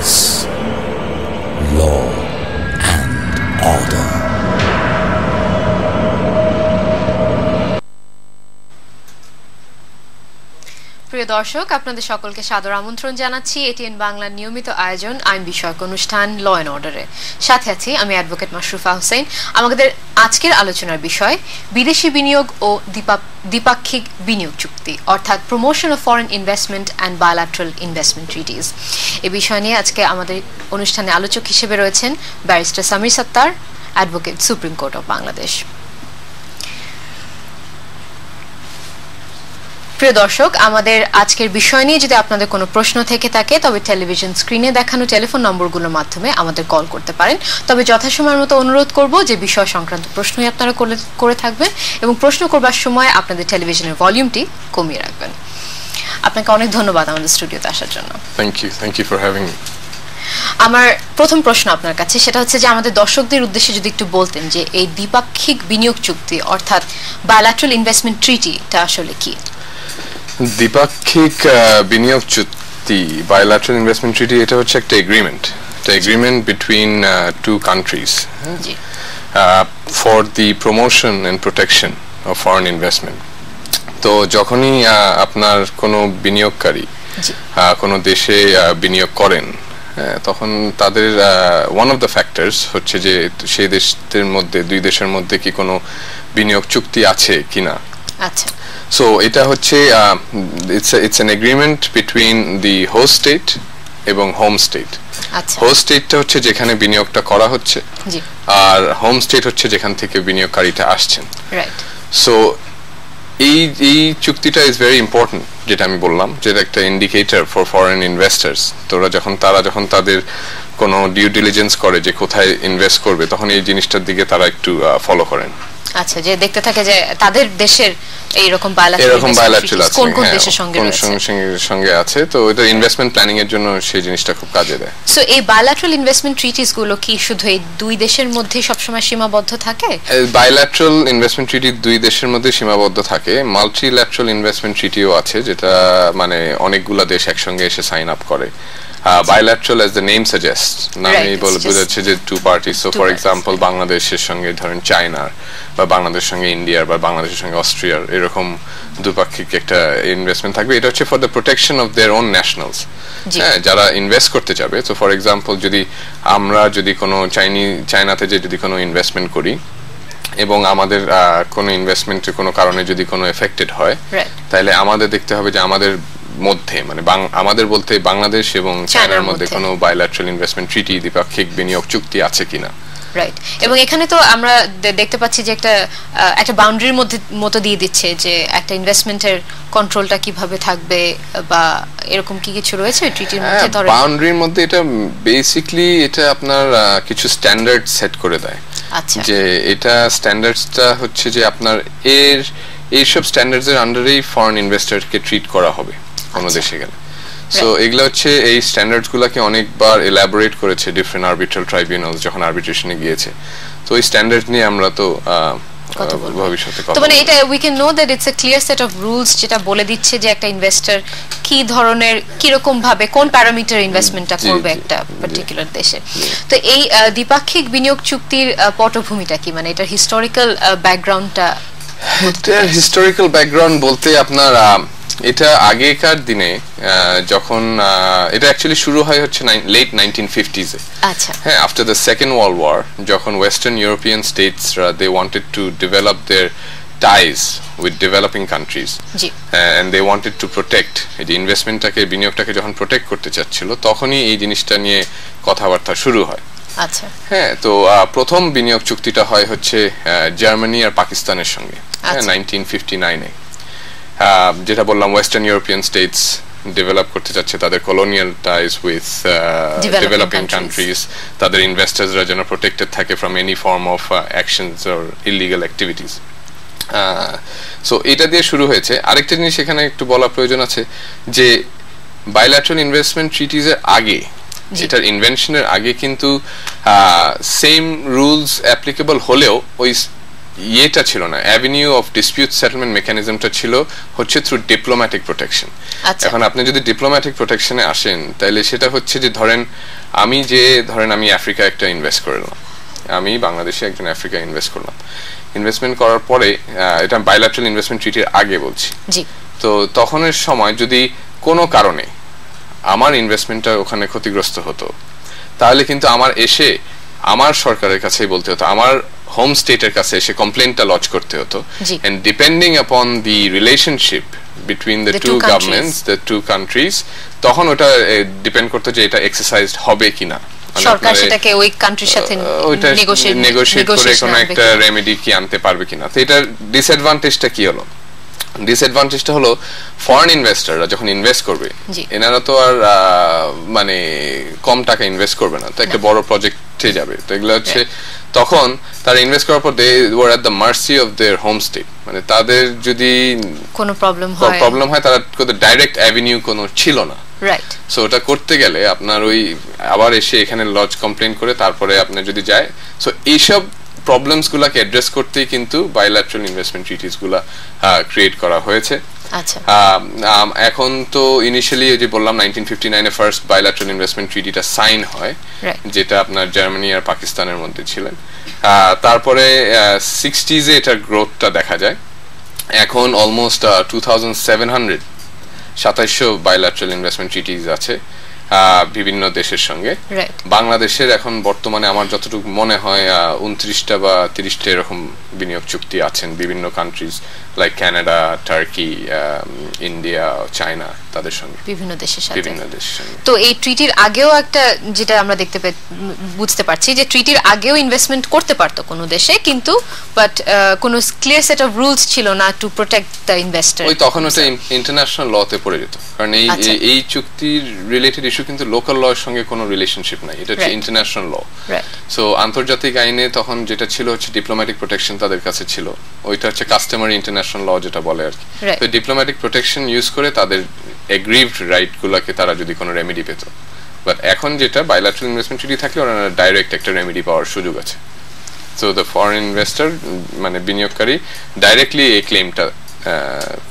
Justice, Law and Order. প্রিয় দর্শক, আপনাদের সকলকে সাদর আমন্ত্রণ জানাচ্ছি এটিএন বাংলার নিয়মিত আয়োজন আইন বিষয়ক অনুষ্ঠান ল অ্যান্ড অর্ডারে। সাথে আছি আমি অ্যাডভোকেট মাশরুফা হোসেন। আমাদের আজকের আলোচনার বিষয় বিদেশি বিনিয়োগ ও দ্বিপাক্ষিক বিনিয়োগ চুক্তি, অর্থাৎ promotion of foreign investment and bilateral investment treaties. এই বিষয় নিয়ে আজকে আমাদের অনুষ্ঠানে আলোচক হিসেবে রয়েছেন ব্যারিস্টার সামির সত্তার, advocate, supreme court of Bangladesh. প্রিয় দর্শক, আমাদের আজকের বিষয় নিয়ে যদি আপনাদের কোনো প্রশ্ন থেকে থাকে তবে টেলিভিশন স্ক্রিনে দেখানো টেলিফোন নম্বরগুলোর মাধ্যমে আমাদের কল করতে পারেন। তবে যথাসময়ের মতো অনুরোধ করব যে বিষয় সংক্রান্ত প্রশ্নই আপনারা করে থাকবেন এবং প্রশ্ন করবার সময় আপনাদের টেলিভিশনের ভলিউমটি কমিয়ে রাখবেন। আপনাকে অনেক ধন্যবাদ আমাদের স্টুডিওতে আসার জন্য। Thank you for having me. আমার প্রথম প্রশ্ন আপনার কাছে, সেটা হচ্ছে যে আমাদের দর্শকদের উদ্দেশ্যে যদি একটু বলতেন যে এই দ্বিপাক্ষিক বিনিয়োগ চুক্তি অর্থাৎ বায়োল্যাটারাল ইনভেস্টমেন্ট ট্রিটিটা আসলে কি? দ্বিপাক্ষিক বিনিয়োগ চুক্তি, বায়োল্যাটারাল ইনভেস্টমেন্ট ট্রিটি, এটা হচ্ছে একটা agreement between two countries for the promotion and protection of foreign investment. তো যখনই আপনার কোনো বিনিয়োগকারী কোনো দেশে বিনিয়োগ করেন, তখন তাদের ওয়ান অফ দ্য ফ্যাক্টরস হচ্ছে যে সেই দেশের মধ্যে, দুই দেশের মধ্যে কি কোনো বিনিয়োগ চুক্তি আছে কিনা। আচ্ছা। So এটা হচ্ছে it's an agreement between the host state এবং home state. আচ্ছা। host stateটা হচ্ছে যেখানে বিনিয়োগটা করা হচ্ছে, জি, আর home state হচ্ছে যেখান থেকে বিনিয়োগকারীটা আসছেন। রাইট। সো এই চুক্তিটা ইজ ভেরি ইম্পর্টেন্ট, যেটা আমি বললাম, যেটা একটা ইন্ডিকেটর ফর ফরেন ইনভেস্টার্স। তারা যখন তাদের কোনো ডিউ ডিলিজেন্স করে যে কোথায় ইনভেস্ট করবে, তখন এই জিনিসটার দিকে তারা একটু ফলো করেন। আচ্ছা, যে দেখতে থাকে যে তাদের দেশের এইরকম বায়োল্যাটারাল আছে, কোন কোন দেশের সঙ্গে আছে, তো এটা ইনভেস্টমেন্ট প্ল্যানিং এর জন্য সেই জিনিসটা খুব কাজে দেয়। সো এই বায়োল্যাটারাল ইনভেস্টমেন্ট ট্রিটিজ গুলো কি শুধু এই দুই দেশের মধ্যে সবসময় সীমাবদ্ধ থাকে? বায়োল্যাটারাল ইনভেস্টমেন্ট ট্রিটি দুই দেশের মধ্যে সীমাবদ্ধ থাকে। মাল্টিল্যাটারাল ইনভেস্টমেন্ট ট্রিটিও আছে, যেটা মানে অনেকগুলা দেশ একসঙ্গে এসে সাইন আপ করে। bilateral, as the name suggests, নামেই বোঝাচ্ছে যে two parties. So for example বাংলাদেশের সঙ্গে ধরেন চায়নার, বা বাংলাদেশের সঙ্গে ইন্ডিয়ার, বা বাংলাদেশের সঙ্গে অস্ট্রিয়ার, এরকম দ্বিপাক্ষিক একটা ইনভেস্টমেন্ট থাকবে। এটা হচ্ছে for the protection of their own nationals, যারা ইনভেস্ট করতে যাবে। তো ফর এক্সাম্পল আমরা যদি কোনো চায়নাতে যে যদি কোনো ইনভেস্টমেন্ট করি এবং আমাদের কোনো ইনভেস্টমেন্টের কোনো কারণে যদি কোনো এফেক্টেড হয়, তাহলে আমাদের দেখতে হবে যে আমাদের মধ্যে, মানে আমাদের বলতে বাংলাদেশ এবং চায়নার মধ্যে কোনো বায়োল্যাটারাল ইনভেস্টমেন্ট ট্রিটি, দ্বিপাক্ষিক বিনিয়োগ চুক্তি আছে কিনা। রাইট। এবং এখানে তো আমরা দেখতে পাচ্ছি যে একটা বাউন্ডারির মতো দিয়ে দিচ্ছে যে একটা ইনভেস্টমেন্টের কন্ট্রোলটা কিভাবে থাকবে, বা এরকম কি কিছু রয়েছে ট্রিটির মধ্যে? ধরে বাউন্ডারির মধ্যে এটা বেসিক্যালি এটা আপনার কিছু স্ট্যান্ডার্ড সেট করে দেয়। আচ্ছা। যে এটা স্ট্যান্ডার্ডসটা হচ্ছে যে আপনার এইসব স্ট্যান্ডার্ডস এর আন্ডারেই ফরেন ইনভেস্টরকে ট্রিট করা হবে কোনো দেশে গেলে। সো এগুলো হচ্ছে এই স্ট্যান্ডার্ডস গুলাকে অনেকবার এলাবোরেট করেছে ডিফারেন্ট আরবিট্রাল ট্রাইব্যুনালস যখন আরবিট্রেশনে গিয়েছে। তো এই স্ট্যান্ডার্ড নিয়ে আমরা তো ভবিষ্যতে কথা, তো মানে এটা we can know that it's a clear set of rules, যেটা বলে দিচ্ছে যে একটা ইনভেস্টর কি ধরনের, কিরকম ভাবে, কোন প্যারামিটার ইনভেস্টমেন্টটা করবে একটা পার্টিকুলার দেশে। তো এই দ্বিপাক্ষিক বিনিয়োগ চুক্তির পটভূমিটা কি, মানে এটার হিস্টোরিক্যাল ব্যাকগ্রাউন্ডটা? এটার হিস্টোরিক্যাল ব্যাকগ্রাউন্ড বলতে আপনার এটা আগেকার দিনে যখন এটা অ্যাকচুয়ালি শুরু হয় হচ্ছে লেট 1950s এ। আচ্ছা। হ্যাঁ, after the second world war, যখন ওয়েস্টার্ন ইউরোপিয়ান স্টেটসরা they wanted to develop their ties with developing countries, and they wanted to protect এই যে ইনভেস্টমেন্টটাকে, বিনিয়োগটাকে যখন প্রোটেক্ট করতে চাচ্ছিল, তখনই এই জিনিসটা নিয়ে কথাবার্তা শুরু হয়। আচ্ছা। হ্যাঁ, তো প্রথম বিনিয়োগ চুক্তিটা হয় হচ্ছে জার্মানি আর পাকিস্তানের সঙ্গে 1959 এ। যেটা বললাম, ওয়েস্টার্ন ইউরোপিয়ান স্টেটস ডেভেলপ করতে যাচ্ছে তাদের colonial ties with developing countries, তাদের ইনভেস্টার্সরা যেন প্রোটেক্টেড থাকে from any form of actions or illegal activities. So এটা দিয়ে শুরু হয়েছে। আরেকটা জিনিস এখানে একটু বলা প্রয়োজন আছে যে বায়োল্যাটারাল ইনভেস্টমেন্ট ট্রিটিজের আগে, এটার ইনভেনশনের আগে কিন্তু সেম রুলস অ্যাপ্লিকেবল হলেও ওই ইয়েটা ছিল না, অ্যাভিনিউ অফ ডিসপিউট সেটেলমেন্ট মেকানিজমটা ছিল হচ্ছে থ্রু ডিপ্লোম্যাটিক প্রোটেকশন। এখন আপনি যদি ডিপ্লোম্যাটিক প্রোটেকশনে আসেন তাহলে সেটা হচ্ছে যে ধরেন আমি আফ্রিকা একটা ইনভেস্ট করলাম, আমি বাংলাদেশে একজন আফ্রিকা ইনভেস্ট করলাম, ইনভেস্টমেন্ট করার পরে এটা বাইল্যাটারাল ইনভেস্টমেন্ট ট্রিটির আগে বলছি, তো তখনের সময় যদি কোনো কারণে আমার ইনভেস্টমেন্টটা ওখানে ক্ষতিগ্রস্ত হতো তাহলে কিন্তু আমার সরকারের কাছেই বলতে হতো, আমার হোম স্টেটের কাছে এসে কমপ্লেইনটা লজ করতে হতো, and depending upon the relationship between the two governments, the two countries, তখন ওটা ডিপেন্ড করতো যে এটা এক্সারসাইজড হবে কিনা, সরকার সেটাকে ওই কান্ট্রির সাথে নেগোশিয়েট করে কোনো একটা রেমেডি কি আনতে পারবে কিনা। তো এটার ডিসঅ্যাডভান্টেজটা কি হলো? ডিসঅ্যাডভান্টেজটা হলো ফরেন ইনভেস্টররা যখন ইনভেস্ট করবে এনারা তো আর মানে কম টাকা ইনভেস্ট করবে না, তো একটা বড় প্রজেক্টে যাবে, তো এগুলো হচ্ছে তখন তারা ইনভেস্ট করার পর they were at the mercy of their home state, মানে তাদের যদি কোনো প্রবলেম হয় তারা ডাইরেক্ট অ্যাভিনিউ কোনো ছিল না, রাইট। সো ওটা করতে গেলে আপনার ওই আবার এসে এখানে লজ কমপ্লেইন করে তারপরে আপনি যদি যায়, সো এইসব প্রবলেমস গুলাকে অ্যাড্রেস করতেই কিন্তু বাইল্যাটারাল ইনভেস্টমেন্ট ট্রিটিস গুলা ক্রিয়েট করা হয়েছে। আচ্ছা, এখন তো ইনিশিয়ালি যে বললাম 1959 এ ফার্স্ট বাইল্যাটারাল ইনভেস্টমেন্ট ট্রিটিটা সাইন হয়, যেটা আপনার জার্মানি আর পাকিস্তানের মধ্যে ছিলেন। তারপরে 60s এ এটার গ্রোথটা দেখা যায়, এখন অলমোস্ট 2700 বাইল্যাটারাল ইনভেস্টমেন্ট ট্রিটিস আছে বিভিন্ন দেশের সঙ্গে। বাংলাদেশের এখন বর্তমানে আমার যতটুকু মনে হয় 29টা বা 30টা এরকম বিনিয়োগ চুক্তি আছেন বিভিন্ন countries like Canada, turkey, India, China, তাদের সঙ্গে বিভিন্ন দেশের সাথে। তো এই ট্রিটির আগেও একটা যেটা আমরা বুঝতে পারছি যে ট্রিটির আগেও ইনভেস্টমেন্ট করতে পারতো কোনো দেশে, কিন্তু বাট কোনো ক্লিয়ার সেট অফ রুলস ছিল না টু প্রোটেক্ট দ্য ইনভেস্টর। ওই তখন ওটা ইন্টারন্যাশনাল লতে পড়ে যেত, কারণ এই চুক্তির রিলেটেড ইস্যু কিন্তু লোকাল ল এর সঙ্গে কোনো রিলেশনশিপ নাই, এটা হচ্ছে ইন্টারন্যাশনাল ল। সো আন্তর্জাতিক আইনে তখন যেটা ছিল হচ্ছে ডিপ্লোম্যাটিক প্রোটেকশন তাদের কাছে ছিল, ওইটা হচ্ছে কাস্টমারি ইন্টারন্যাশনাল ল যেটা বলে আর কি। তো ডিপ্লোম্যাটিক প্রোটেকশন ইউজ করে তাদের এগ্রিভড রাইট গুলাকে তারা যদি কোনো রেমেডি পেত, বাট এখন যেটা বাইল্যাটারাল ইনভেস্টমেন্ট ট্রিটি থাকলে ওরা ডাইরেক্ট একটা রেমেডি পাওয়ার সুযোগ আছে। সো দ্য ফরেন ইনভেস্টর মানে বিনিয়োগকারী ডাইরেক্টলি এই ক্লেমটা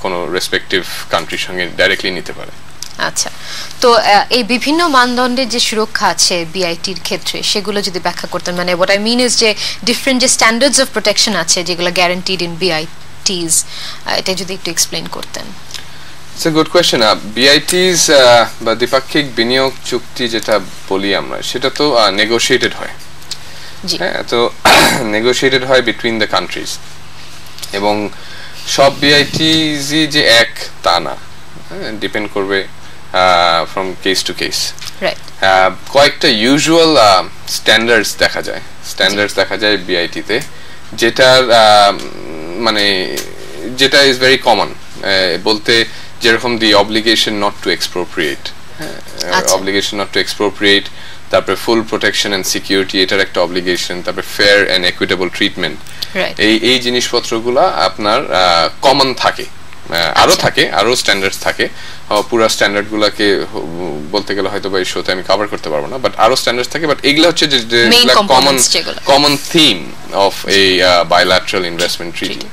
কোনো রেসপেক্টিভ কান্ট্রির সঙ্গে ডাইরেক্টলি নিতে পারে। আচ্ছা, তো এই বিভিন্ন মানদণ্ডের যে সুরক্ষা আছে বিআইটির ক্ষেত্রে সেগুলো যদি ব্যাখ্যা করতেন, মানে হোয়াট আই মিন ইজ যে ডিফারেন্ট যে স্ট্যান্ডার্ডস অফ প্রোটেকশন আছে যেগুলো গ্যারান্টিড ইন বিআইটিস, এটা যদি একটু এক্সপ্লেইন করতেন। It's a good question. BITs বা দ্বিপাক্ষিক বিনিয়োগ চুক্তি যেটা বলি আমরা, সেটা তো নেগোশিয়েটেড হয়, হ্যাঁ, তো নেগোশিয়েটেড হয় বিটুইন দ্য কান্ট্রিজ, এবং সব বিআইটিসই যে এক তা না, ডিপেন্ড করবে ফ্রম কেস টু কেস। কয়েকটা ইউজুয়াল স্ট্যান্ডার্ডস দেখা যায় বিআইটিতে, যেটার মানে যেটা ইজ ভেরি কমন, বলতে যেরকম দি অব্লিগেশন নট টু এক্সপ্রোপ্রিয়েট, তারপরে ফুল প্রোটেকশন এন্ড সিকিউরিটি, এটার একটা অব্লিগেশন, তারপরে ফেয়ার এন্ড ইকুইটেবল ট্রিটমেন্ট, এই জিনিসপত্রগুলা আপনার কমন থাকে। আরো স্ট্যান্ডার্ডস থাকে, পুরো স্ট্যান্ডার্ড গুলাকে বলতে গেলে হয়তো বা এই শোতে আমি কভার করতে পারবো না, বাট আরো স্ট্যান্ডার্ডস থাকে, বাট এগুলা হচ্ছে যে কমন থিম অফ এই বাইল্যাটারাল ইনভেস্টমেন্ট ট্রিটি।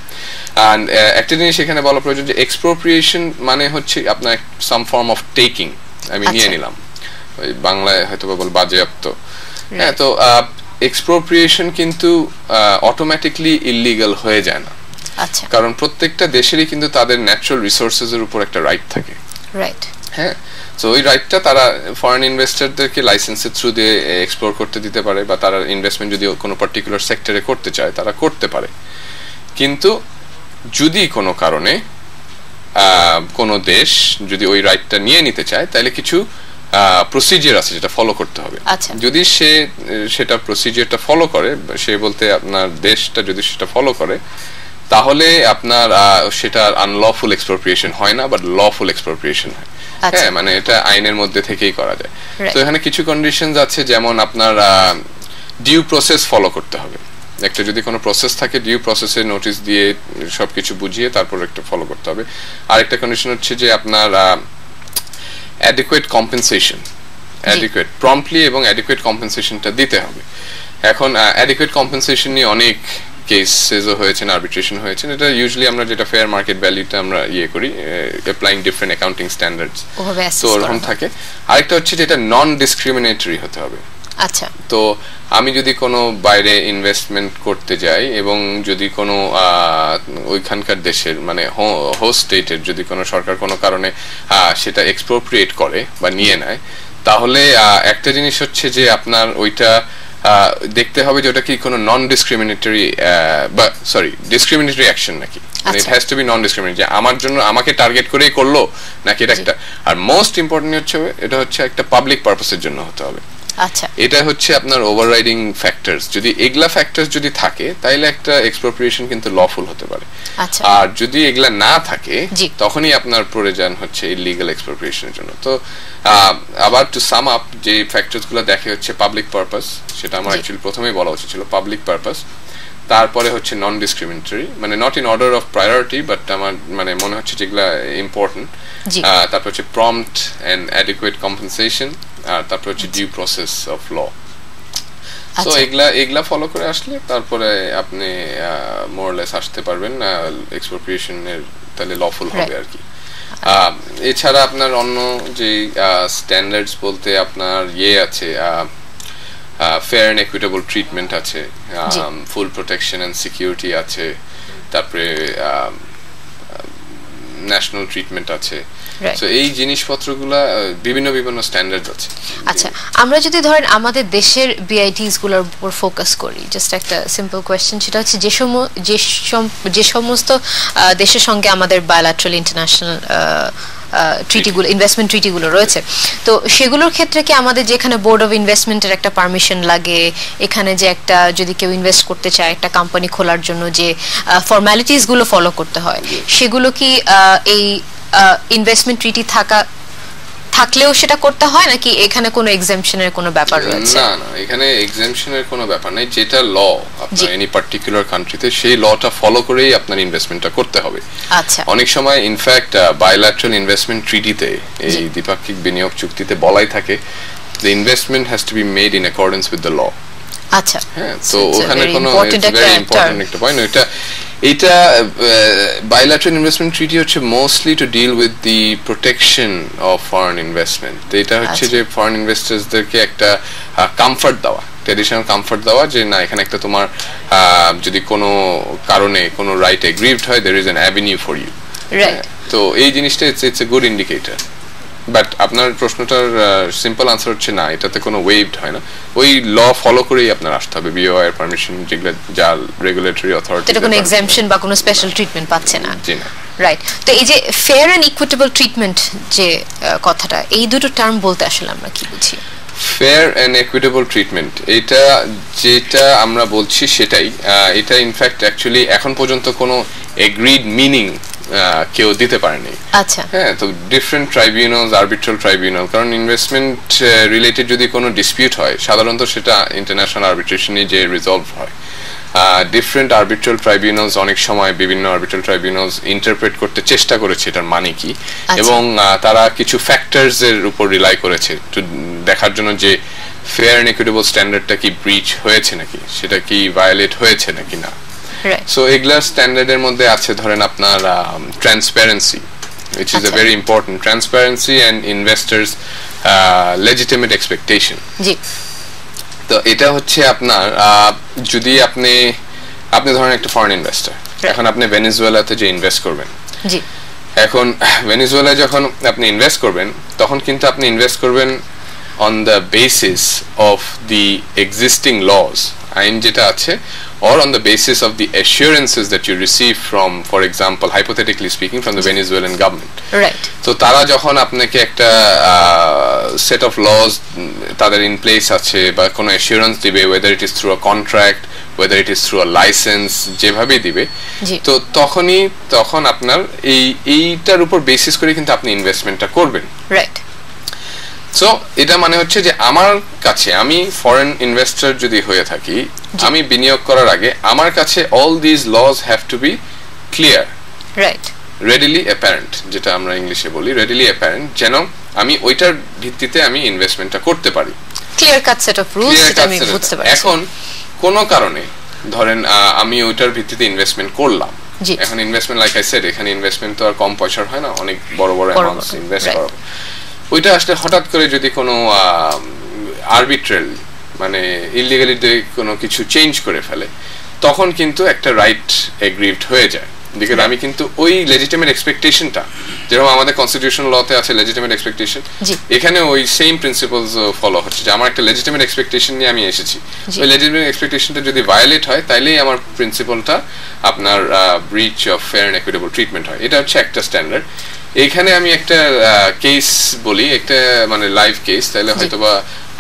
এন্ড একটা জিনিস এখানে বলা প্রয়োজন যে এক্সপ্রোপ্রিয়েশন মানে হচ্ছে আপনার সাম ফর্ম অফ টেকিং, আমি নিয়ে নিলাম, ওই বাংলায় হয়তো বা বল বাজেয়াপ্ত, হ্যাঁ, তো এক্সপ্রোপ্রিয়েশন কিন্তু অটোমেটিকলি ইললিগাল হয়ে যায় না, কারণ প্রত্যেকটা দেশেরই কিন্তু তাদের ন্যাচারাল রিসোর্সেস এর উপর একটা রাইট থাকে, হ্যাঁ, তো ওই রাইটটা তারা ফরেন ইনভেস্টরদেরকে লাইসেন্সের থ্রু দিয়ে এক্সপ্লোর করতে দিতে পারে, বা তারা ইনভেস্টমেন্ট যদি কোনো পার্টিকুলার সেক্টরে করতে চায় তারা করতে পারে। কিন্তু যদি কোনো কারণে কোনো দেশ যদি ওই রাইটটা নিয়ে নিতে চায় তাহলে কিছু প্রসিজার আছে যেটা ফলো করতে হবে। যদি সেটা প্রসিজারটা ফলো করে, সে বলতে আপনার দেশটা যদি সেটা ফলো করে, তাহলে আপনার সেটা আনলফুল এক্সপ্রোপ্রিয়েশন হয় না, বাট লফুল এক্সপ্রোপ্রিয়েশন হয়। হ্যাঁ, মানে এটা আইনের মধ্যে থেকেই করা যায়। তো এখানে কিছু কন্ডিশনস আছে, যেমন আপনার ডিউ প্রসেস ফলো করতে হবে। একটা যদি কোনো প্রসেস থাকে, ডিউ প্রসেসে নোটিশ দিয়ে সবকিছু বুঝিয়ে তারপর একটা ফলো করতে হবে। আরেকটা কন্ডিশন হচ্ছে যে আপনার অ্যাডিকুয়েট কম্পেনসেশন, প্রম্পটলি এবং অ্যাডিকুয়েট কম্পেনসেশনটা দিতে হবে। এখন অ্যাডিকুয়েট কম্পেনসেশন নিয়ে অনেক কেসেসও হয়েছে, আরবিট্রেশন হয়েছে। এটা ইউজুয়ালি আমরা যেটা ফেয়ার মার্কেট ভ্যালুটা আমরা করি, অ্যাপ্লাইং ডিফারেন্ট অ্যাকাউন্টিং স্ট্যান্ডার্ডস, তো ওরকম থাকে। আরেকটা হচ্ছে যেটা নন ডিসক্রিমিনেটরি হতে হবে। আচ্ছা, তো আমি যদি কোনো বাইরে ইনভেস্টমেন্ট করতে যাই এবং যদি কোনো ওইখানকার দেশের মানে হোস্ট স্টেটের যদি কোনো সরকার কোনো কারণে সেটা এক্সপ্রোপ্রিয়েট করে বা নিয়ে নেয়, তাহলে একটা জিনিস হচ্ছে যে আপনার ওইটা দেখতে হবে যে ওটা কি কোনো নন ডিসক্রিমিনেটরি বা ডিসক্রিমিনেটরি অ্যাকশন নাকি, it has to be non discriminatory, যে আমার জন্য আমাকে টার্গেট করেই করলো নাকি এটা একটা। আর মোস্ট ইম্পর্টেন্ট হচ্ছে এটা হচ্ছে একটা পাবলিক পারপাসের জন্য হতে হবে। আচ্ছা, এটা হচ্ছে আপনার ওভাররাইডিং ফ্যাক্টরস। যদি এগুলা ফ্যাক্টরস যদি থাকে তাহলে একটা এক্সপ্রোপ্রিয়েশন কিন্তু লফুল হতে পারে। আচ্ছা, আর যদি এগুলা না থাকে তখনই আপনার পড়ে যান হচ্ছে ইলিগাল এক্সপ্রোপ্রিয়েশনের জন্য। তো আবার টু সাম আপ, যে ফ্যাক্টরস গুলো দেখে হচ্ছে পাবলিক পারপাস, সেটা আমার অ্যাকচুয়ালি প্রথমেই বলা উচিত ছিল, পাবলিক পারপাস। তারপরে হচ্ছে নন ডিসক্রিমিনেটরি, মানে not in order of priority, but আমার মানে মনে হচ্ছে যেগুলা ইম্পর্টেন্ট। তারপর হচ্ছে প্রম্পট এন্ড অ্যাডিকুয়েট কম্পেনসেশন, আর তারপর হচ্ছে due process of law. So এগুলা ফলো করে আসলে তারপরে আপনি মোরলেস আসতে পারবেন এক্সপ্রোপ্রিয়েশনের, তাহলে লফুল হবে আর কি। এছাড়া আপনার অন্য যে স্ট্যান্ডার্ডস বলতে আপনার আছে, ফেয়ার এন্ড ইকুইটেবল ট্রিটমেন্ট আছে, ফুল প্রোটেকশন এন্ড সিকিউরিটি আছে, তারপরে ন্যাশনাল ট্রিটমেন্ট আছে। সো এই জিনিসপত্রগুলা বিভিন্ন বিভিন্ন স্ট্যান্ডার্ড আছে। আচ্ছা, আমরা যদি ধরেন আমাদের দেশের বিআইটিস গুলোর উপর ফোকাস করি, জাস্ট একটা সিম্পল কোয়েশ্চেন, সেটা হচ্ছে যে সমস্ত দেশের সঙ্গে আমাদের বায়োল্যাটারাল ইন্টারন্যাশনাল ট্রিটিগুলো, ইনভেস্টমেন্ট ট্রিটিগুলো রয়েছে, তো সেগুলোর ক্ষেত্রে কি আমাদের যেখানে বোর্ড অফ ইনভেস্টমেন্টের একটা পারমিশন লাগে, এখানে যে একটা যদি কেউ ইনভেস্ট করতে চায় একটা কোম্পানি খোলার জন্য যে ফর্মালিটিস গুলো ফলো করতে হয়, সেগুলো কি এই ইনভেস্টমেন্ট ট্রিটি থাকলেও সেটা করতে হয় নাকি এখানে কোনো এক্সাম্পশনের কোনো ব্যাপার রয়েছে? না না, এখানে এক্সাম্পশনের কোনো ব্যাপার নাই। যেটা ল আপনার এনি পার্টিকুলার কান্ট্রিতে, সেই লটা ফলো করেই আপনার ইনভেস্টমেন্টটা করতে হবে। আচ্ছা, অনেক সময় ইনফ্যাক্ট বায়োল্যাটারাল ইনভেস্টমেন্ট ট্রিটিতে, এই দ্বিপাক্ষিক বিনিয়োগ চুক্তিতে বলাই থাকে the investment has to be made in accordance with the law. আচ্ছা, হ্যাঁ, তো ওখানে কোনো ভেরি ইম্পর্টেন্ট একটা পয়েন্ট। এটা bilateral investment treaty হচ্ছে mostly to deal with the protection of foreign investment. এটা হচ্ছে যে ফরেন ইনভেস্টার্সদেরকে একটা কমফর্ট দেওয়া, ট্রেডিশনাল কমফর্ট দেওয়া, যে না এখানে একটা তোমার যদি কোনো কারণে কোনো রাইট এগ্রিভড হয়, there is an avenue for you. তো এই জিনিসটা it's a good indicator. But আপনার প্রশ্নটার সিম্পল আনসার হচ্ছে না, এটাতে কোনো ওয়েভড হয় না, ওই ল ফলো করেই আপনার আসতে হবে। বিওআই এর পারমিশন, যেগুলো যা রেগুলেটরি অথরিটি, এটা কোনো এক্সাম্পশন বা কোনো স্পেশাল ট্রিটমেন্ট পাচ্ছে না। জি না, রাইট। তো এই যে ফেয়ার এন্ড ইকুইটেবল ট্রিটমেন্ট যে কথাটা, এই দুটো টার্ম বলতে আসলে আমরা কি বুঝি? ফেয়ার এন্ড ইকুইটেবল ট্রিটমেন্ট, এটা যেটা আমরা বলছি সেটাই। এটা ইনফ্যাক্ট অ্যাকচুয়ালি এখন পর্যন্ত কোনো এগ্রিড মিনিং কেউ দিতে পারেনি। আচ্ছা, হ্যাঁ, তো ডিফারেন্ট ট্রাইব্যুনালস, আরবিট্রাল ট্রাইব্যুনাল, কারণ ইনভেস্টমেন্ট রিলেটেড যদি কোনো ডিসপিউট হয় সাধারণত সেটা ইন্টারন্যাশনাল আরবিট্রেশনে যে রিজলভ হয়। ডিফারেন্ট আরবিট্রাল ট্রাইব্যুনালস অনেক সময় বিভিন্ন আরবিট্রাল ট্রাইব্যুনালস ইন্টারপ্রেট করতে চেষ্টা করেছে এটার মানে কি, এবং তারা কিছু ফ্যাক্টরস এর উপর রিলাই করেছে দেখার জন্য যে ফেয়ার এন্ড ইকুইটেবল স্ট্যান্ডার্ডটা কি ব্রিচ হয়েছে নাকি, সেটা কি ভায়োলেট হয়েছে নাকি না। সো এগুলা স্ট্যান্ডার্ডের মধ্যে আছে ধরেন আপনার transparency, which is a very important, transparency and investors legitimate expectation. জি, তো এটা হচ্ছে আপনার যদি আপনি ধরেন একটা ফরেন ইনভেস্টর, এখন আপনি ভেনেজুয়েলাতে যে ইনভেস্ট করবেন, জি, এখন ভেনেজুয়েলায় যখন আপনি ইনভেস্ট করবেন তখন কিন্তু আপনি ইনভেস্ট করবেন on the basis of the existing laws, আইন যেটা আছে, or on the basis of the assurances that you receive from, for example, hypothetically speaking, from the Venezuelan government. Right. তো তারা যখন আপনাকে একটা set of laws তাদের in place আছে বা কোনো assurance দিবে, whether it is through a contract, whether it is through a license, যেভাবে দিবে, তো তখন আপনার এইটার উপর বেসিস করে কিন্তু আপনি ইনভেস্টমেন্টটা করবেন। রাইট। সো এটা মানে হচ্ছে যে আমার কাছে, আমি ফরেন ইনভেস্টর যদি হয়ে থাকি, আমি বিনিয়োগ করার আগে আমার কাছে all this laws have to be clear, right, readily apparent, যেটা আমরা ইংলিশে বলি রেডিলি অ্যাপারেন্ট, যেন আমি ওইটার ভিত্তিতে আমি ইনভেস্টমেন্টটা করতে পারি। Clear cut set of rules, এটা আমি বুঝতে পারি। এখন কোনো কারণে ধরেন আমি ওইটার ভিত্তিতে ইনভেস্টমেন্ট করলাম, এখন ইনভেস্টমেন্ট লাইক আই সেড এখানে ইনভেস্টমেন্ট তো আর কম পয়সার হয় না, অনেক বড় বড় অ্যামাউন্টস ইনভেস্ট করা। ওইটা আসলে হঠাৎ করে যদি কোনো আরবিট্রারি মানে ইলিগালি কোনো কিছু চেঞ্জ করে ফেলে, তখন কিন্তু একটা রাইট এগ্রিভড হয়ে যায়। বিকজ আমি কিন্তু ওই লেজিটিমেট এক্সপেকটেশনটা যেরকম আমাদের কনস্টিটিউশন লতে আছে লেজিটিমেট এক্সপেকটেশন, এখানে ওই সেম প্রিন্সিপালস ফলো হচ্ছে যে আমার একটা লেজিটিমেট এক্সপেকটেশন নিয়ে আমি এসেছি, ওই লেজিটিমেট এক্সপেকটেশনটা যদি ভায়োলেট হয় তাইলেই আমার প্রিন্সিপালটা আপনার breach of fair and equitable treatment হয়। এটা হচ্ছে একটা স্ট্যান্ডার্ড। এইখানে আমি একটা কেস বলি, একটা মানে লাইভ কেস, তাহলে হয়তোবা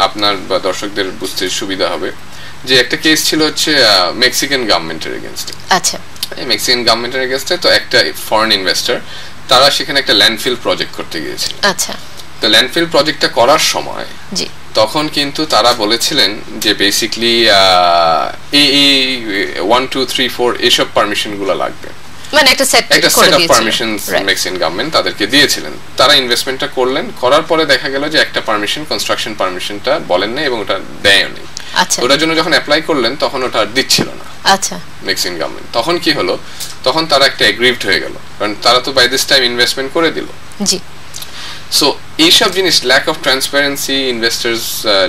আপনার বা দর্শকদের বুঝতে সুবিধা হবে। যে একটা কেস ছিল হচ্ছে মেক্সিকান গভর্নমেন্টের এগেইনস্টে। আচ্ছা, মেক্সিকান গভর্নমেন্টের এগেইনস্টে তো একটা ফরেন ইনভেস্টর তারা সেখানে একটা ল্যান্ডফিল প্রজেক্ট করতে গিয়েছিল। আচ্ছা, তো ল্যান্ডফিল প্রজেক্টটা করার সময় জি তখন কিন্তু তারা বলেছিলেন যে বেসিক্যালি এই 1 2 3 4 এসব পারমিশন গুলো লাগবে, মানে একটা set of permissions Mexican government তাদেরকে দিয়েছিলেন। তারা ইনভেস্টমেন্টটা করলেন, করার পরে দেখা গেল যে একটা পারমিশন, কনস্ট্রাকশন পারমিশনটা বলেন না এবং ওটা দেয়নি। আচ্ছা, ওটার জন্য যখন অ্যাপ্লাই করলেন তখন ওটা আর দিচ্ছিল না। আচ্ছা, মেক্সিকান গভর্নমেন্ট তখন কি হলো, তখন তারা একটা এগ্রিভড হয়ে গেল, কারণ তারা তো বাই দিস টাইম ইনভেস্টমেন্ট করে দিল। জি। সো এইসব জিনিস lack of transparency, investors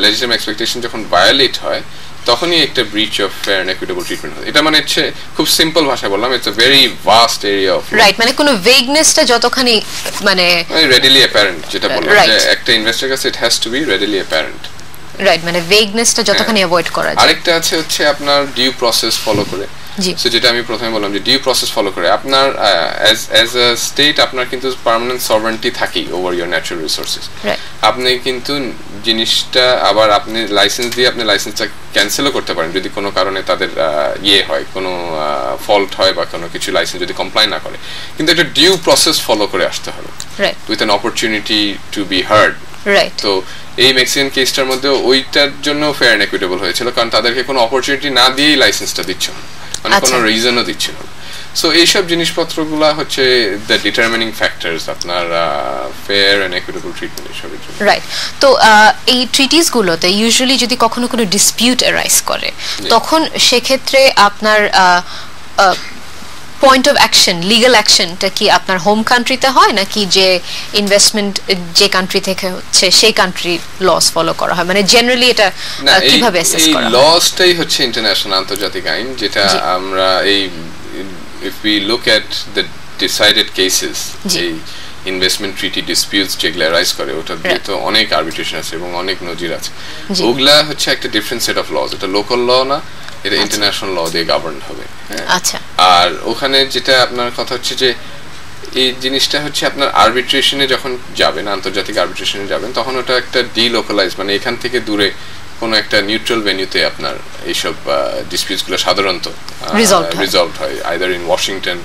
legitimate expectation যখন ভায়োলেট হয় তখনই একটা breach of fair and equitable treatment হয়। এটা মানে হচ্ছে খুব সিম্পল ভাষায় বললাম, it's a very vast area of right, মানে কোনো ভেগনেসটা যতখানি মানে রেডিলি অ্যাপারেন্ট, যেটা বললাম যে একটা ইনভেস্টর কাছে it has to be readily apparent. Right, মানে ভেগনেসটা যতখানি অ্যাভয়েড করা যায়। আরেকটা আছে হচ্ছে আপনার ডিউ প্রসেস ফলো করে। সো যেটা আমি প্রথমে বললাম যে ডিউ প্রসেস ফলো করে আপনার অ্যাজ আ স্টেট আপনার কিন্তু পার্মানেন্ট সভারেন্টি থাকেই ওভার ইওর ন্যাচারাল রিসোর্সেস। আপনি কিন্তু জিনিসটা আবার আপনি লাইসেন্স দিয়ে আপনি লাইসেন্সটা ক্যান্সেলও করতে পারেন যদি কোনো কারণে তাদের হয়, কোনো ফল্ট হয় বা কোনো কিছু লাইসেন্স যদি কমপ্লাই না করে, কিন্তু একটা ডিউ প্রসেস ফলো করে আসতে হবে with an opportunity to be heard. তো এই মেক্সিকান কেসটার মধ্যে ওইটার জন্য ফেয়ার এন্ড ইকুইটেবল হয়েছিল, কারণ তাদেরকে কোনো অপরচুনিটি না দিয়েই লাইসেন্সটা দিচ্ছ না, মানে কোনো রিজনও দিচ্ছিল না। সো এইসব জিনিসপত্রগুলো হচ্ছে দ্য ডিটারমিনিং ফ্যাক্টরস আপনার ফেয়ার এন্ড ইকুইটেবল ট্রিটমেন্ট এসবের জন্য। রাইট। তো এই ট্রিটিস গুলোতে ইউজুয়ালি যদি কখনো কোনো ডিসপিউট অ্যারাইজ করে তখন সেক্ষেত্রে আপনার পয়েন্ট অফ অ্যাকশন, লিগ্যাল অ্যাকশনটা কি আপনার হোম কান্ট্রিতে হয় নাকি যে ইনভেস্টমেন্ট যে কান্ট্রি থেকে হচ্ছে সেই কান্ট্রি লস ফলো করা হয়? মানে জেনারেলি এটা কিভাবে অ্যাসেস করা হয়? লসটাই হচ্ছে ইন্টারন্যাশনাল আন্তর্জাতিক আইন, যেটা আমরা এই if we look at the decided cases, এই ইনভেস্টমেন্ট ট্রিটি ডিসপিউটস যেগুলো রাইজ করে ওটা দিয়ে তো অনেক আরবিট্রেশন আছে এবং অনেক নজির আছে। ওগুলা হচ্ছে একটা ডিফারেন্ট সেট অফ লস, এটা লোকাল ল না, এটা ইন্টারন্যাশনাল ল দিয়ে গভর্ন হবে। আচ্ছা। আর ওখানে যেটা আপনার কথা হচ্ছে যে এই জিনিসটা হচ্ছে আপনার আরবিট্রেশনে যখন যাবেন, আন্তর্জাতিক আরবিট্রেশনে যাবেন, তখন ওটা একটা ডিলোকালাইজ, মানে এখান থেকে দূরে কোনো একটা নিউট্রাল ভেন্যুতে আপনার এইসব ডিসপিউটস গুলো সাধারণত রিজলভ হয়, আইদার ইন ওয়াশিংটন,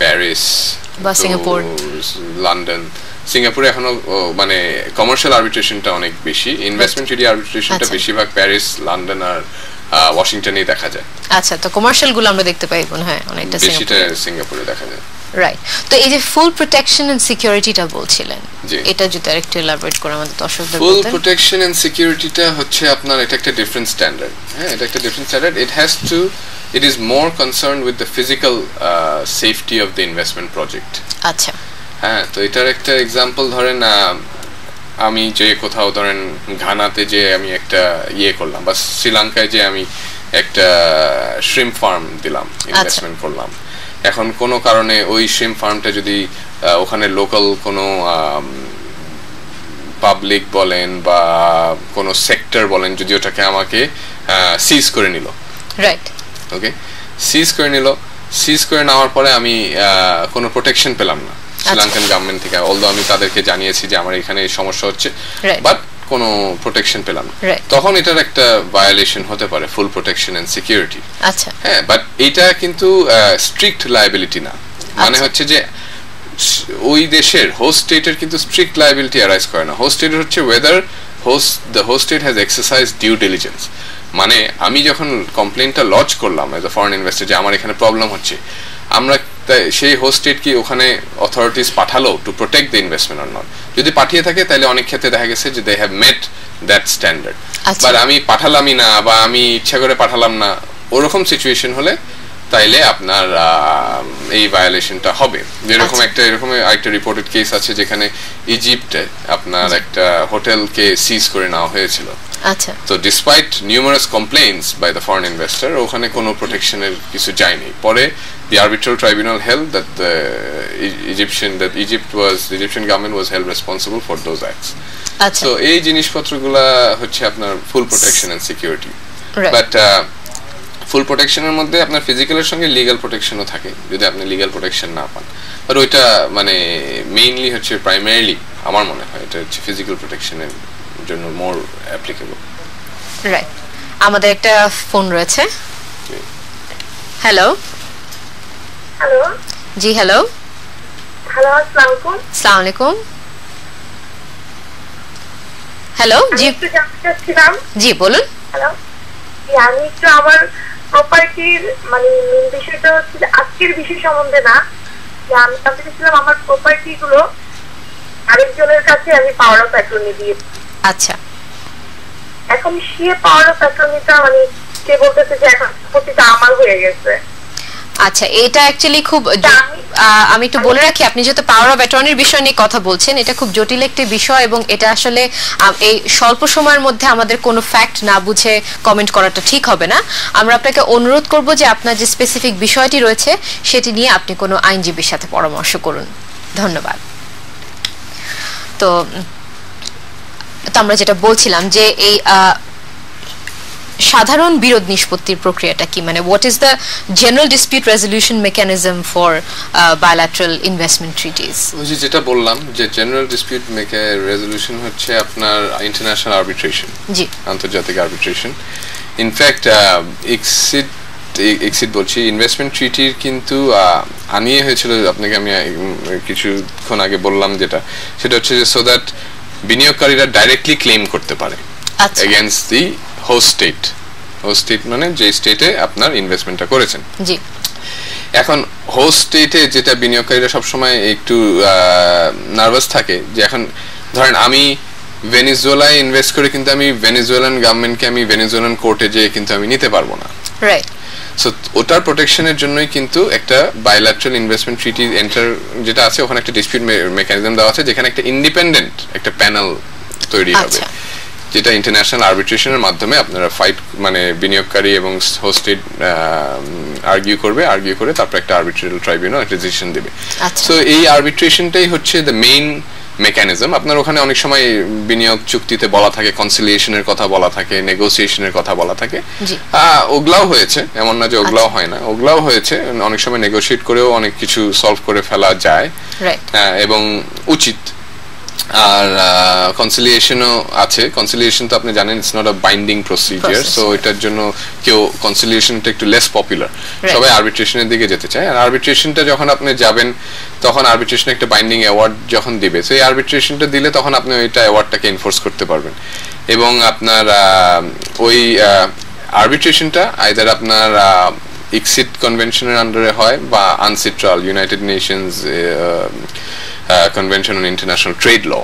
প্যারিস বা সিঙ্গাপুর, লন্ডন। সিঙ্গাপুরে এখনো মানে কমার্শিয়াল আরবিট্রেশনটা অনেক বেশি, ইনভেস্টমেন্ট ট্রিটি আরবিট্রেশনটা বেশিরভাগ প্যারিস, লন্ডন আর ওয়াশিংটনেই দেখা যায়। আচ্ছা, তো কমার্শিয়াল গুলো আমরা দেখতে পাই মনে হয় অনেকটা সিঙ্গাপুরে দেখা যায়। রাইট। তো এই যে ফুল প্রোটেকশন এন্ড সিকিউরিটিটা বলছিলেন, এটা যদি আরেকটু এলাবোরেট করে আমাদের দর্শকদের বলতেন। ফুল প্রোটেকশন এন্ড সিকিউরিটিটা হচ্ছে আপনার এটা একটা ডিফারেন্ট স্ট্যান্ডার্ড। হ্যাঁ, এটা একটা different standard. It is more concerned with the physical safety of the investment project. আচ্ছা। হ্যাঁ, তো এটার একটা এক্সাম্পল ধরেন আমি যে কোথাও ধরেন ঘানাতে যে আমি একটা করলাম, বা শ্রীলঙ্কায় যে আমি একটা শ্রিম্প ফার্ম দিলাম, ইনভেস্টমেন্ট করলাম, এখন কোনো কারণে ওই শ্রিম্প ফার্মটা যদি ওখানে লোকাল কোনো পাবলিক বলেন বা কোনো সেক্টর বলেন যদি ওটাকে আমাকে সিজ করে নিল, রাইট, ওকে, সিজ করে নেওয়ার পরে আমি কোনো প্রোটেকশন পেলাম না শ্রীলঙ্কান গভর্নমেন্ট থেকে, অলদো আমি তাদেরকে জানিয়েছি যে আমার এখানে এই সমস্যা হচ্ছে, বাট কোনো প্রোটেকশন পেলাম না, তখন এটার একটা ভায়োলেশন হতে পারে ফুল প্রোটেকশন এন্ড সিকিউরিটি। আচ্ছা। হ্যাঁ, বাট এটা কিন্তু স্ট্রিক্ট লায়াবিলিটি না, মানে হচ্ছে যে ওই দেশের হোস্ট স্টেটের কিন্তু স্ট্রিক্ট লায়াবিলিটি অ্যারাইজ করে না। হোস্ট স্টেটের হচ্ছে whether the host state has exercise due diligence, মানে আমি যখন কমপ্লেনটা লজ করলাম এজ আ ফরেন ইনভেস্টর যে আমার এখানে প্রবলেম হচ্ছে, আমরা সেই হোস্ট স্টেট কি ওখানে অথরিটিস পাঠালো to protect the investment or not? যদি পাঠিয়ে থাকে তাহলে অনেক ক্ষেত্রে দেখা গেছে যে they have met that standard. But আমি পাঠালামই না বা আমি ইচ্ছা করে পাঠালাম না, ওরকম সিচুয়েশন হলে তাইলে আপনার এই ভায়োলেশনটা হবে। যেরকম এরকম একটা রিপোর্টেড কেস আছে যেখানে ইজিপ্টে আপনার একটা হোটেলকে সিজ করে নেওয়া হয়েছিল। আচ্ছা, তো despite numerous complaints by the foreign investor, ওখানে কোনো প্রোটেকশনের কিছু যায়নি। পরে the arbitral tribunal held that the Egyptian government was held responsible for those acts. আচ্ছা, So এই জিনিসপত্রগুলা হচ্ছে আপনার full protection and security. But full প্রোটেকশনের মধ্যে আপনার ফিজিক্যালের সঙ্গে লিগ্যাল প্রোটেকশনও থাকে যদি আপনি লিগ্যাল প্রোটেকশন না পান। আর ওইটা মানে মেইনলি হচ্ছে প্রাইমারিলি আমার মনে হয় এটা হচ্ছে ফিজিক্যাল প্রোটেকশনের জন্য মোর অ্যাপ্লিকেবল। রাইট, আমাদের একটা ফোন রয়েছে। হ্যালো হ্যালো, জি হ্যালো, হ্যালো, আসসালামু আলাইকুম। আসসালামু আলাইকুম। হ্যালো, জি একটু জানতে চাচ্ছিলাম। জি বলুন। হ্যালো, আমি একটু আমার প্রপার্টির মানে মেন বিষয়টা হচ্ছে যে আজকের বিষয় সম্বন্ধে না, যে আমি জানতে চাচ্ছিলাম আমার প্রপার্টি গুলো আরেকজনের কাছে আমি পাওয়ার অফ অ্যাটর্নি দিয়ে। আচ্ছা, এখন সে পাওয়ার অফ অ্যাটর্নিটা মানে সে বলতেছে যে এখন প্রতিটা আমার হয়ে গেছে। আচ্ছা, এটা অ্যাকচুয়ালি খুব আমি একটু বলে রাখি, আপনি যেহেতু পাওয়ার অফ অ্যাটর্নির বিষয় নিয়ে কথা বলছেন, এটা খুব জটিল একটি বিষয় এবং এটা আসলে এই স্বল্প সময়ের মধ্যে আমাদের কোনো ফ্যাক্ট না বুঝে কমেন্ট করাটা ঠিক হবে না। আমরা আপনাকে অনুরোধ করব যে আপনার যে স্পেসিফিক বিষয়টি রয়েছে সেটি নিয়ে আপনি কোনো আইনজীবীর সাথে পরামর্শ করুন। ধন্যবাদ। তো আমরা যেটা বলছিলাম যে এই সাধারণ বিরোধ নিষ্পত্তির প্রক্রিয়াটা কি, মানে what is the general dispute resolution mechanism for bilateral investment treaties? ওই যে যেটা বললাম যে জেনারেল ডিসপিউট রেজলিউশন হচ্ছে আপনার ইন্টারন্যাশনাল আরবিট্রেশন, জি, আন্তর্জাতিক আরবিট্রেশন। ইনফ্যাক্ট এক্সিট বলছি ইনভেস্টমেন্ট ট্রিটির কিন্তু আনিয়ে হয়েছিল, আপনাকে আমি কিছুক্ষণ আগে বললাম যেটা, সেটা হচ্ছে সো দ্যাট বিনিয়োগকারীরা ডাইরেক্টলি ক্লেম করতে পারে এগেইনস্ট দি হোস্ট স্টেট মানে যে স্টেটে আপনার ইনভেস্টমেন্টটা করেছেন। জি, এখন হোস্ট স্টেটে যেটা বিনিয়োগকারীরা সবসময় একটু নার্ভাস থাকে যে এখন ধরেন আমি ভেনেজুয়েলায় ইনভেস্ট করে কিন্তু আমি ভেনেজুয়েলান গভর্নমেন্টকে আমি ভেনেজুয়েলান কোর্টে যেয়ে কিন্তু আমি নিতে পারবো না। রাইট, সো ওটার প্রোটেকশনের জন্যই কিন্তু একটা বায়োল্যাটারাল ইনভেস্টমেন্ট ট্রিটি যেটা আছে ওখানে একটা ডিসপিউট মেকানিজম দেওয়া আছে যেখানে একটা ইন্ডিপেন্ডেন্ট একটা প্যানেল তৈরি হবে, যেটা ইন্টারন্যাশনাল আরবিট্রেশনের মাধ্যমে আপনারা ফাইট মানে বিনিয়োগকারী এবং হোস্ট স্টেট আর্গিউ করে তারপর একটা আরবিট্রাল ট্রাইব্যুনাল একটা ডিসিশন দেবে। সো এই আরবিট্রেশনটাই হচ্ছে দ্য মেইন মেকানিজম। আপনার ওখানে অনেক সময় বিনিয়োগ চুক্তিতে বলা থাকে কনসিলিয়েশনের কথা বলা থাকে, নেগোসিয়েশনের কথা বলা থাকে, ওগুলাও হয়েছে, এমন না যে ওগুলাও হয় না, ওগুলাও হয়েছে। অনেক সময় নেগোসিয়েট করেও অনেক কিছু সলভ করে ফেলা যায় এবং উচিত। আর কনসিলিয়েশনও আছে। কনসিলিয়েশন তো আপনি জানেন it's not a binding procedure, so এটার জন্য কেউ কনসিলিয়েশনটা একটু লেস পপুলার, সবাই আরবিট্রেশনের দিকে যেতে চায়। আর আরবিট্রেশনটা যখন আপনি যাবেন তখন আরবিট্রেশন একটা বাইন্ডিং অ্যাওয়ার্ড যখন দিবে, সেই আরবিট্রেশনটা দিলে তখন আপনি ওইটা অ্যাওয়ার্ডটাকে এনফোর্স করতে পারবেন এবং আপনার ওই আরবিট্রেশনটা আইদার আপনার ইক্সিট কনভেনশনের আন্ডারে হয় বা UNCITRAL United Nations Convention on International Trade Law,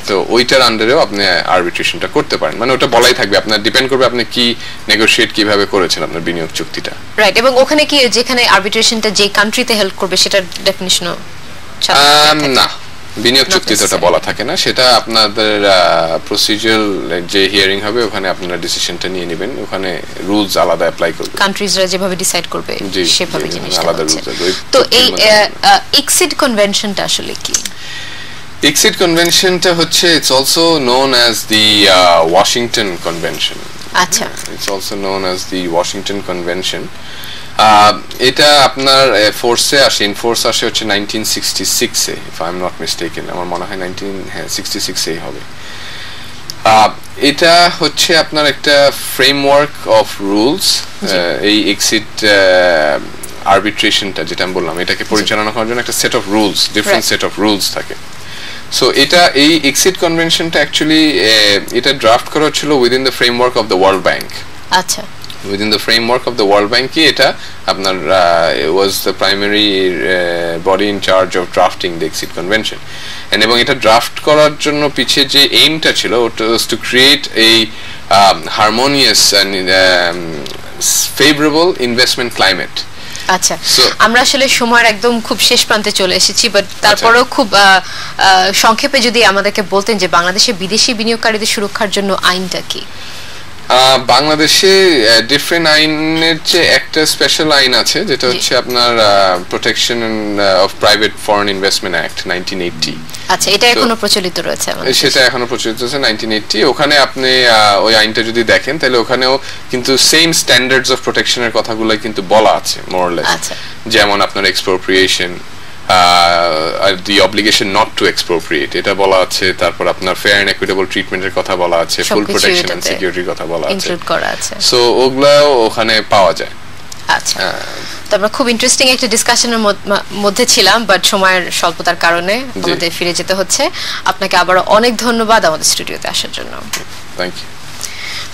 তো ওইটার আন্ডারেও আপনি আরবিট্রেশনটা করতে পারেন। মানে ওটা বলাই থাকবে, আপনার ডিপেন্ড করবে আপনি কি নেগোশিয়েট কিভাবে করেছেন আপনার বিনিয়োগ চুক্তিটা। রাইট, এবং ওখানে কি যেখানে আরবিট্রেশনটা যে কান্ট্রিতে হেল্প করবে সেটার ডেফিনিশনও না, বিনিয়োগ চুক্তিতে ওটা বলা থাকে না, সেটা আপনাদের প্রসিজারাল যে হিয়ারিং হবে ওখানে আপনারা ডিসিশনটা নিয়ে নেবেন, ওখানে রুলস আলাদা অ্যাপ্লাই করবে, কান্ট্রিজরা যেভাবে ডিসাইড করবে সেভাবে জিনিসটা আলাদা হচ্ছে। রুলস। তো এই ইক্সিড কনভেনশনটা আসলে কি? ইক্সিড কনভেনশনটা হচ্ছে it's also known as the Washington Convention. আচ্ছা, it's also known as the Washington Convention. এটা আপনার ফোর্সে আসে, ইনফোর্স আসে হচ্ছে 1966-এ, if I am not mistaken, আমার মনে হয় 1966-এই হবে। এটা হচ্ছে আপনার একটা ফ্রেমওয়ার্ক অফ রুলস, এই এক্সিট আরবিট্রেশনটা যেটা আমি বললাম এটাকে পরিচালনা করার জন্য একটা set of rules, different set of rules থাকে। সো এটা এই এক্সিট কনভেনশনটা অ্যাকচুয়ালি এটা ড্রাফট করা হচ্ছিল within the framework of the world bank. আচ্ছা, within the framework of the World Bank এটা আপনার was the primary body in charge of drafting the exit convention, and এবং এটা ড্রাফট করার জন্য পিছে যে এইমটা ছিল ওটা was to create a harmonious and favourable investment climate. আচ্ছা, আমরা আসলে সময়ের একদম খুব শেষ প্রান্তে চলে এসেছি, বাট তারপরেও খুব সংক্ষেপে যদি আমাদেরকে বলতেন যে বাংলাদেশে বিদেশি বিনিয়োগকারীদের সুরক্ষার জন্য আইনটা কি? বাংলাদেশে ডিফারেন্ট আইনের চেয়ে একটা স্পেশাল আইন আছে, যেটা হচ্ছে আপনার protection of private foreign investment act 1980। আচ্ছা, এটা এখনো প্রচলিত রয়েছে আমাদের? সেটা এখনো প্রচলিত আছে 1980। ওখানে আপনি ওই আইনটা যদি দেখেন তাহলে ওখানেও কিন্তু সেম স্ট্যান্ডার্ডস অফ প্রোটেকশনের কথাগুলো কিন্তু বলা আছে মোর অর লেস। যেমন আপনার এক্সপ্রোপ্রিয়েশন, the obligation not to expropriate এটা বলা আছে, তারপর আপনার ফেয়ার এন্ড ইকুইটেবল ট্রিটমেন্টের কথা বলা আছে, ফুল প্রোটেকশন এন্ড সিকিউরিটির কথা বলা আছে, ইনক্লুড করা আছে। সো ওগুলাও ওখানে পাওয়া যায়। আচ্ছা, তো আমরা খুব ইন্টারেস্টিং একটা ডিসকাশনের মধ্যে ছিলাম, বাট সময়ের স্বল্পতার কারণে আমাদের ফিরে যেতে হচ্ছে। আপনাকে আবারও অনেক ধন্যবাদ আমাদের স্টুডিওতে আসার জন্য। Thank you.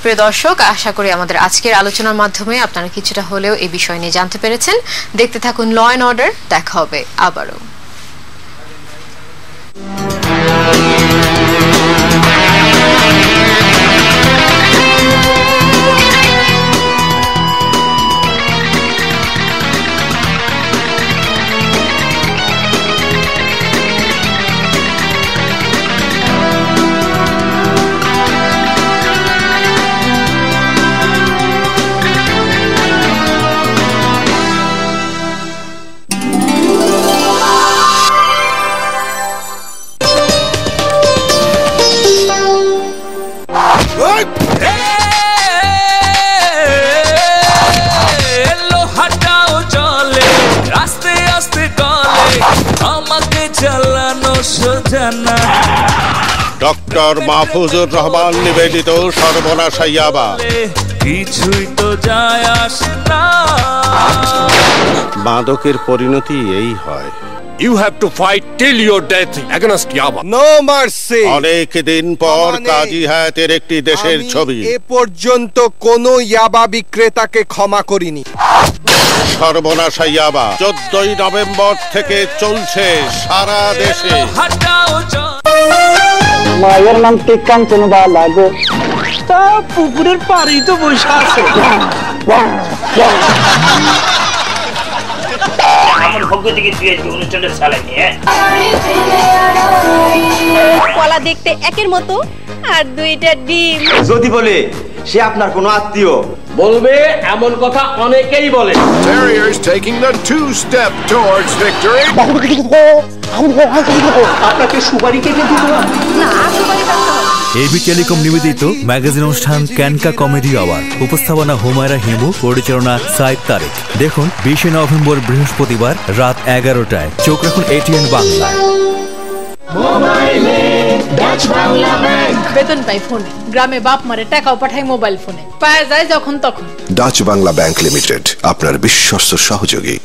প্রিয় দর্শক, আশা করি আমাদের আজকের আলোচনার মাধ্যমে আপনারা কিছুটা হলেও এই বিষয় নিয়ে জানতে পেরেছেন। দেখতে থাকুন ল অ্যান্ড অর্ডার, দেখা হবে আবারও। ডক্টর মাহফুজুর রহমান নিবেদিত সর্বনাশা ইয়াবা। কিছুই তো যায় আসে না। মাদকের পরিণতি এই হয়। You have to fight till your death against Yaba. No mercy. অনেক দিন পর কাজী হায়াতের একটি দেশের ছবি। এ পর্যন্ত কোনো ইয়াবা বিক্রেতাকে ক্ষমা করিনি। সর্বনাশা ইয়াবা 14ই নভেম্বর থেকে চলছে সারা দেশে। মায়ের নাম ঠিক কাঞ্চনদা লাগো, তা পুকুরের পাড়েই তো বসে আছে। আমার ভগ্য দিকে অনুষ্ঠানের চালাই কলা দেখতে একের মতো আর দুইটা ডিম। যদি বলে সে আপনার কোনো আত্মীয়, বলবে এমন কথা অনেকেই বলে। Terriers taking the 2-step towards victory. আপনাকে সুপারি কেটে দিব না, সুপারি কাটতে হবে। এবি টেলিকম নিবেদিত ম্যাগাজিন অনুষ্ঠান ক্যানকা কমেডি আওয়ার, উপস্থাপনা হুমায়রা হিমু, পরিচালনা সাইদ তারেক। দেখুন 20 নভেম্বর বৃহস্পতিবার রাত 11টায়। চোখ রাখুন এটিএন বাংলায়। বেতন পাই ফোনে, গ্রামে বাপ মারে টাকাও পাঠাই মোবাইল ফোনে, পাওয়া যায় যখন তখন। ডাচ বাংলা ব্যাংক লিমিটেড, আপনার বিশ্বস্ত সহযোগী।